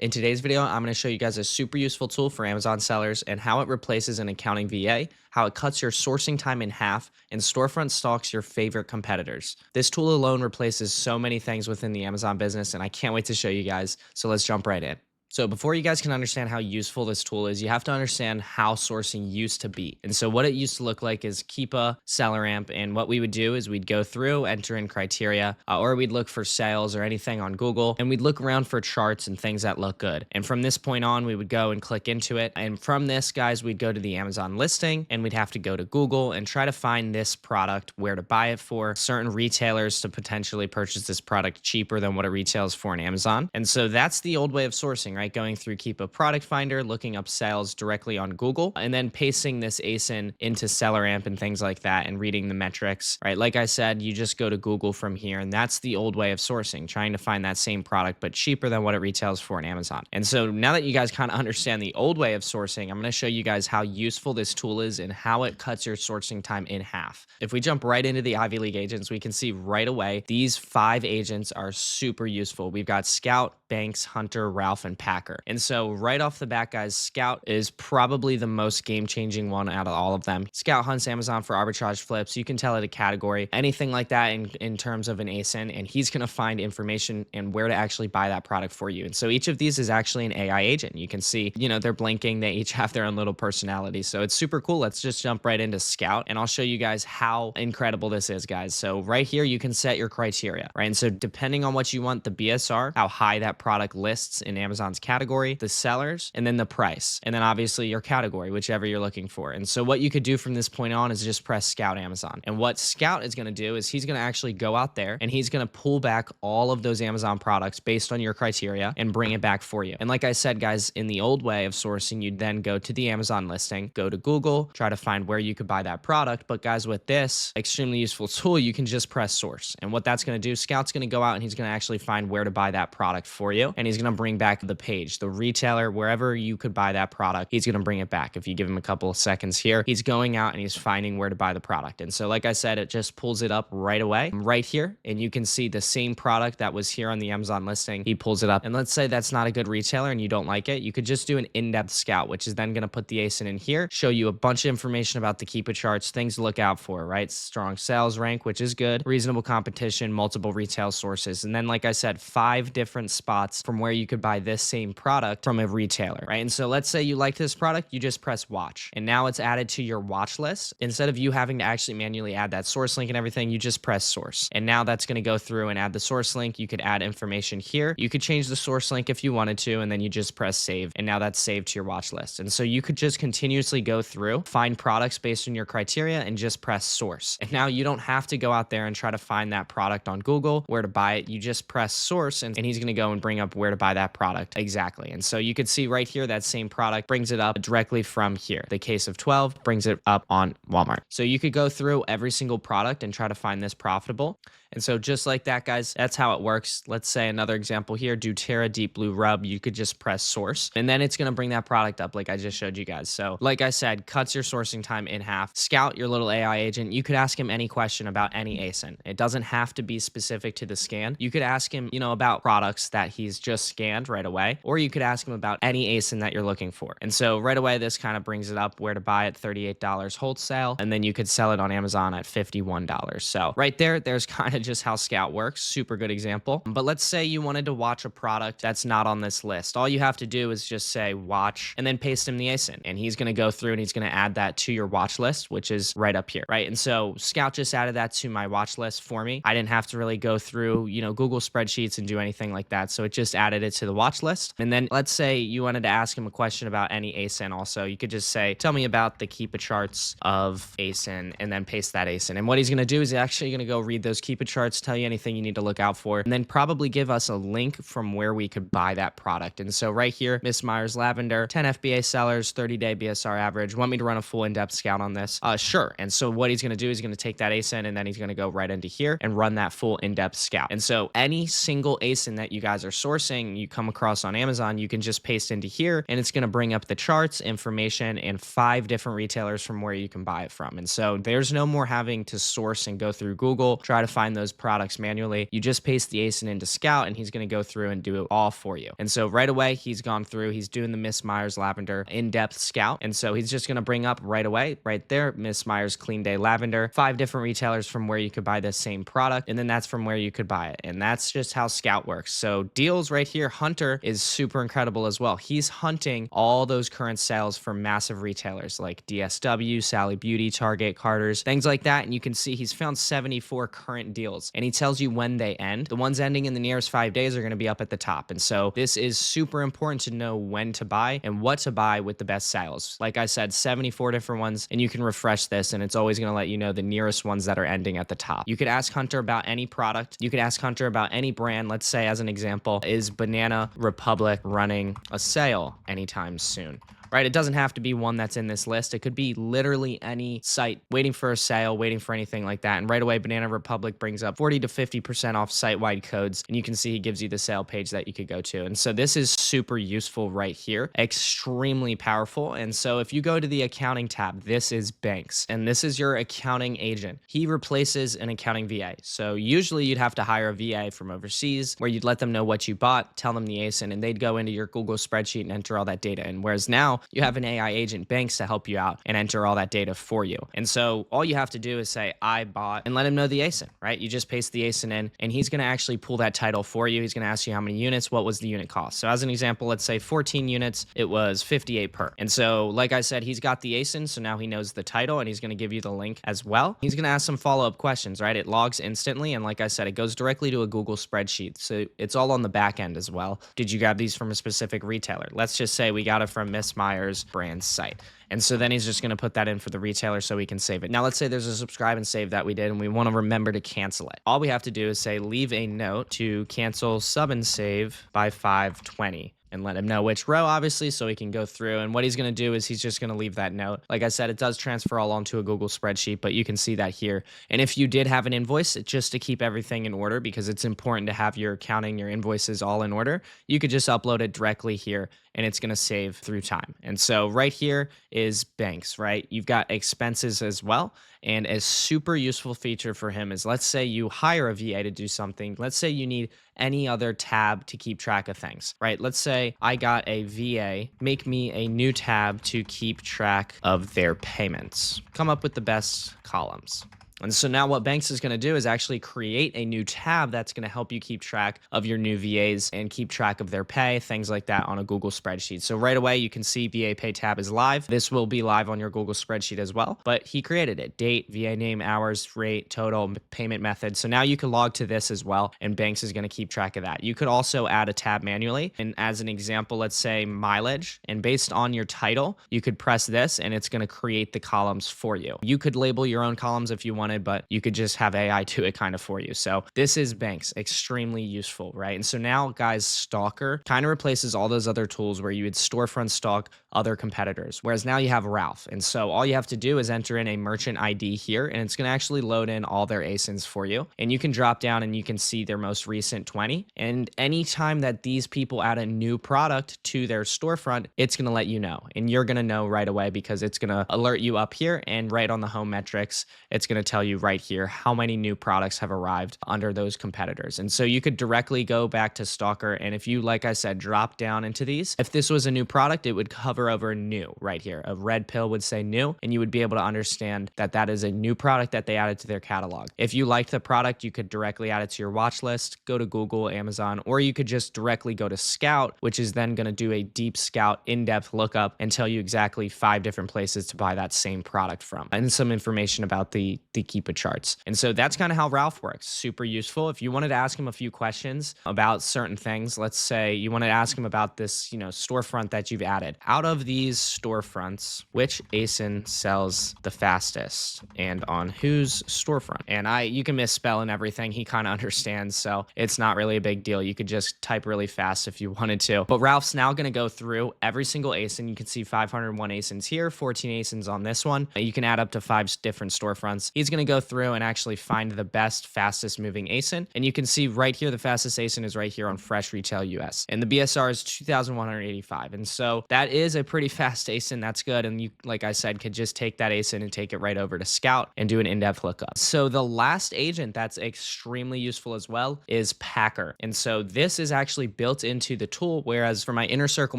In today's video, I'm going to show you guys a super useful tool for Amazon sellers and how it replaces an accounting VA, how it cuts your sourcing time in half, and storefront stalks your favorite competitors. This tool alone replaces so many things within the Amazon business, and I can't wait to show you guys. So let's jump right in. So before you guys can understand how useful this tool is, you have to understand how sourcing used to be. And so what it used to look like is Keepa, SellerAmp, and what we would do is we'd go through, enter in criteria, or we'd look for sales or anything on Google, and we'd look around for charts and things that look good. And from this point on, we would go and click into it. And from this, guys, we'd go to the Amazon listing, and we'd have to go to Google and try to find this product, where to buy it for, certain retailers to potentially purchase this product cheaper than what it retails for on Amazon. And so that's the old way of sourcing, right? Going through Keep a Product Finder, looking up sales directly on Google, and then pasting this ASIN into SellerAmp and things like that and reading the metrics, right? Like I said, you just go to Google from here, and that's the old way of sourcing, trying to find that same product, but cheaper than what it retails for on Amazon. And so now that you guys kind of understand the old way of sourcing, I'm going to show you guys how useful this tool is and how it cuts your sourcing time in half. If we jump right into the Ivy League agents, we can see right away, these 5 agents are super useful. We've got Scout, Banks, Hunter, Ralph, and Packer. And so right off the bat, guys, Scout is probably the most game-changing one out of all of them. Scout hunts Amazon for arbitrage flips. You can tell it a category, anything like that in terms of an ASIN, and he's going to find information and where to actually buy that product for you. And so each of these is actually an AI agent. You can see, they're blinking. They each have their own little personality. So it's super cool. Let's just jump right into Scout, and I'll show you guys how incredible this is, guys. So right here, you can set your criteria, right? And so depending on what you want, the BSR, how high that product lists in Amazon's category, the sellers, and then the price, and then obviously your category, whichever you're looking for. And so what you could do from this point on is just press Scout Amazon. And what Scout is going to do is he's going to actually go out there and he's going to pull back all of those Amazon products based on your criteria and bring it back for you. And like I said, guys, in the old way of sourcing, you'd then go to the Amazon listing, go to Google, try to find where you could buy that product. But guys, with this extremely useful tool, you can just press source. And what that's going to do, Scout's going to go out and he's going to actually find where to buy that product for you. And he's going to bring back the page, the retailer, wherever you could buy that product, he's going to bring it back. If you give him a couple of seconds here, he's going out and he's finding where to buy the product. And so, like I said, it just pulls it up right away, right here. And you can see the same product that was here on the Amazon listing. He pulls it up. And let's say that's not a good retailer and you don't like it. You could just do an in-depth scout, which is then going to put the ASIN in here, show you a bunch of information about the Keepa charts, things to look out for, right? Strong sales rank, which is good, reasonable competition, multiple retail sources. And then, like I said, 5 different spots from where you could buy this same product from a retailer, right? And so let's say you like this product, you just press watch, and now it's added to your watch list. Instead of you having to actually manually add that source link and everything, you just press source. And now that's going to go through and add the source link. You could add information here. You could change the source link if you wanted to, and then you just press save. And now that's saved to your watch list. And so you could just continuously go through, find products based on your criteria, and just press source. And now you don't have to go out there and try to find that product on Google, where to buy it. You just press source, and he's going to go and bring up where to buy that product exactly. And so you could see right here, that same product brings it up directly from here. The case of 12 brings it up on Walmart. So you could go through every single product and try to find this profitable. And so just like that, guys, that's how it works. Let's say another example here, doTERRA Deep Blue Rub. You could just press source, and then it's going to bring that product up like I just showed you guys. So like I said, cuts your sourcing time in half. Scout, your little AI agent, you could ask him any question about any ASIN. It doesn't have to be specific to the scan. You could ask him, about products that he's just scanned right away, or you could ask him about any ASIN that you're looking for. And so right away, this kind of brings it up where to buy it, $38 wholesale, and then you could sell it on Amazon at $51. So right there, there's kind of just how Scout works. Super good example. But let's say you wanted to watch a product that's not on this list. All you have to do is just say watch and then paste him the ASIN, and he's going to go through and he's going to add that to your watch list, which is right up here, right? And so Scout just added that to my watch list for me. I didn't have to really go through, Google spreadsheets and do anything like that. So it just added it to the watch list. And then let's say you wanted to ask him a question about any ASIN also. You could just say, tell me about the Keepa charts of ASIN, and then paste that ASIN. And what he's going to do is actually going to go read those Keepa charts, tell you anything you need to look out for, and then probably give us a link from where we could buy that product. And so right here, Miss Myers Lavender, 10 FBA sellers, 30-day BSR average. Want me to run a full in-depth scout on this? Sure. And so what he's going to do is he's going to take that ASIN, and then he's going to go right into here and run that full in-depth scout. And so any single ASIN that you guys are sourcing, you come across on Amazon, you can just paste into here, and it's going to bring up the charts, information, and 5 different retailers from where you can buy it from. And so there's no more having to source and go through Google, try to find those products manually. You just paste the ASIN into Scout and he's going to go through and do it all for you. And so right away, he's gone through, he's doing the Miss Myers Lavender in-depth Scout. And so he's just going to bring up right away, right there, Miss Myers Clean Day Lavender, 5 different retailers from where you could buy this same product. And then that's from where you could buy it. And that's just how Scout works. So deals right here, Hunter is super incredible as well. He's hunting all those current sales from massive retailers like DSW, Sally Beauty, Target, Carter's, things like that. And you can see he's found 74 current deals and he tells you when they end. The ones ending in the nearest 5 days are going to be up at the top. And so this is super important to know when to buy and what to buy with the best sales. Like I said, 74 different ones, and you can refresh this and it's always going to let you know the nearest ones that are ending at the top. You could ask Hunter about any product. You could ask Hunter about any brand. Let's say, as an example, is Banana Republic running a sale anytime soon? Right? It doesn't have to be one that's in this list. It could be literally any site waiting for a sale, waiting for anything like that. And right away, Banana Republic brings up 40 to 50% off site-wide codes. And you can see he gives you the sale page that you could go to. And so this is super useful right here, extremely powerful. And so if you go to the accounting tab, this is Banks, and this is your accounting agent. He replaces an accounting VA. So usually you'd have to hire a VA from overseas where you'd let them know what you bought, tell them the ASIN, and they'd go into your Google spreadsheet and enter all that data. And whereas now you have an AI agent, Banks, to help you out and enter all that data for you. And so all you have to do is say, I bought, and let him know the ASIN, right? You just paste the ASIN in and he's going to actually pull that title for you. He's going to ask you how many units, what was the unit cost. So as an example, let's say 14 units, it was 58 per. And so like I said, he's got the ASIN. So now he knows the title and he's going to give you the link as well. He's going to ask some follow-up questions, right? It logs instantly. And like I said, it goes directly to a Google spreadsheet. So it's all on the back end as well. Did you grab these from a specific retailer? Let's just say we got it from Miss Myers brand site. And so then he's just going to put that in for the retailer so we can save it. Now, let's say there's a subscribe and save that we did, and we want to remember to cancel it. All we have to do is say, leave a note to cancel sub and save by 5/20. And let him know which row, obviously, so he can go through. And what he's going to do is he's just going to leave that note. Like I said, it does transfer all onto a Google spreadsheet, but you can see that here. And if you did have an invoice, just to keep everything in order, because it's important to have your accounting, your invoices all in order, you could just upload it directly here and it's going to save through time. And so right here is Banks, right? You've got expenses as well. And a super useful feature for him is, let's say you hire a VA to do something. Let's say you need any other tab to keep track of things, right? Let's say I got a VA, make me a new tab to keep track of their payments. Come up with the best columns. And so now what Banks is going to do is actually create a new tab that's going to help you keep track of your new VAs and keep track of their pay, things like that on a Google spreadsheet. So right away, you can see VA pay tab is live. This will be live on your Google spreadsheet as well, but he created it. Date, VA name, hours, rate, total, payment method. So now you can log to this as well, and Banks is going to keep track of that. You could also add a tab manually. And as an example, let's say mileage, and based on your title, you could press this and it's going to create the columns for you. You could label your own columns if you wanted, but you could just have AI do it kind of for you. So this is Banks, extremely useful, right? And so now, guys, Stalker kind of replaces all those other tools where you would storefront stalk other competitors, whereas now you have Ralph. And so all you have to do is enter in a merchant ID here, and it's going to actually load in all their ASINs for you. And you can drop down and you can see their most recent 20. And anytime that these people add a new product to their storefront, it's going to let you know. And you're going to know right away because it's going to alert you up here, and right on the home metrics, it's going to tell you right here how many new products have arrived under those competitors. And so you could directly go back to Stalker, and if you, like I said, drop down into these, if this was a new product, it would hover over new right here. A red pill would say new, and you would be able to understand that that is a new product that they added to their catalog. If you liked the product, you could directly add it to your watch list, go to Google, Amazon, or you could just directly go to Scout, which is then going to do a deep Scout in-depth lookup and tell you exactly 5 different places to buy that same product from, and some information about the Keepa charts. And so that's kind of how Ralph works. Super useful. If you wanted to ask him a few questions about certain things, let's say you wanted to ask him about this, storefront that you've added. Out of these storefronts, which ASIN sells the fastest and on whose storefront? And you can misspell and everything. He kind of understands. So it's not really a big deal. You could just type really fast if you wanted to. But Ralph's now going to go through every single ASIN. You can see 501 ASINs here, 14 ASINs on this one. You can add up to 5 different storefronts. He's going going to go through and actually find the best, fastest moving ASIN. And you can see right here, the fastest ASIN is right here on Fresh Retail US. And the BSR is 2,185. And so that is a pretty fast ASIN. That's good. And you, like I said, could just take that ASIN and take it right over to Scout and do an in-depth lookup. So the last agent that's extremely useful as well is Packer. And so this is actually built into the tool, whereas for my Inner Circle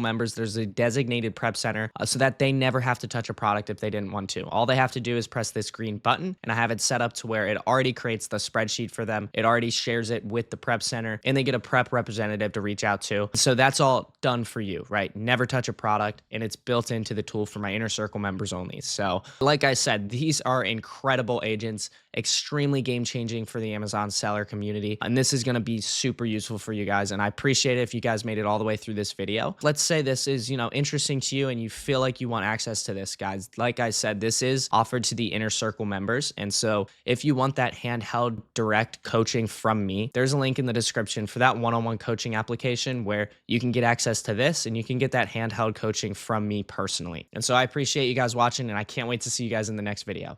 members, there's a designated prep center so that they never have to touch a product if they didn't want to. All they have to do is press this green button, and I have it set up to where it already creates the spreadsheet for them. It already shares it with the prep center, and they get a prep representative to reach out to. So that's all done for you, right? Never touch a product, and it's built into the tool for my Inner Circle members only. So like I said, these are incredible agents, extremely game-changing for the Amazon seller community, and this is going to be super useful for you guys, and I appreciate it if you guys made it all the way through this video. Let's say this is, interesting to you and you feel like you want access to this, guys. Like I said, this is offered to the Inner Circle members, and so if you want that handheld direct coaching from me, there's a link in the description for that one-on-one coaching application where you can get access to this and you can get that handheld coaching from me personally. And so I appreciate you guys watching, and I can't wait to see you guys in the next video.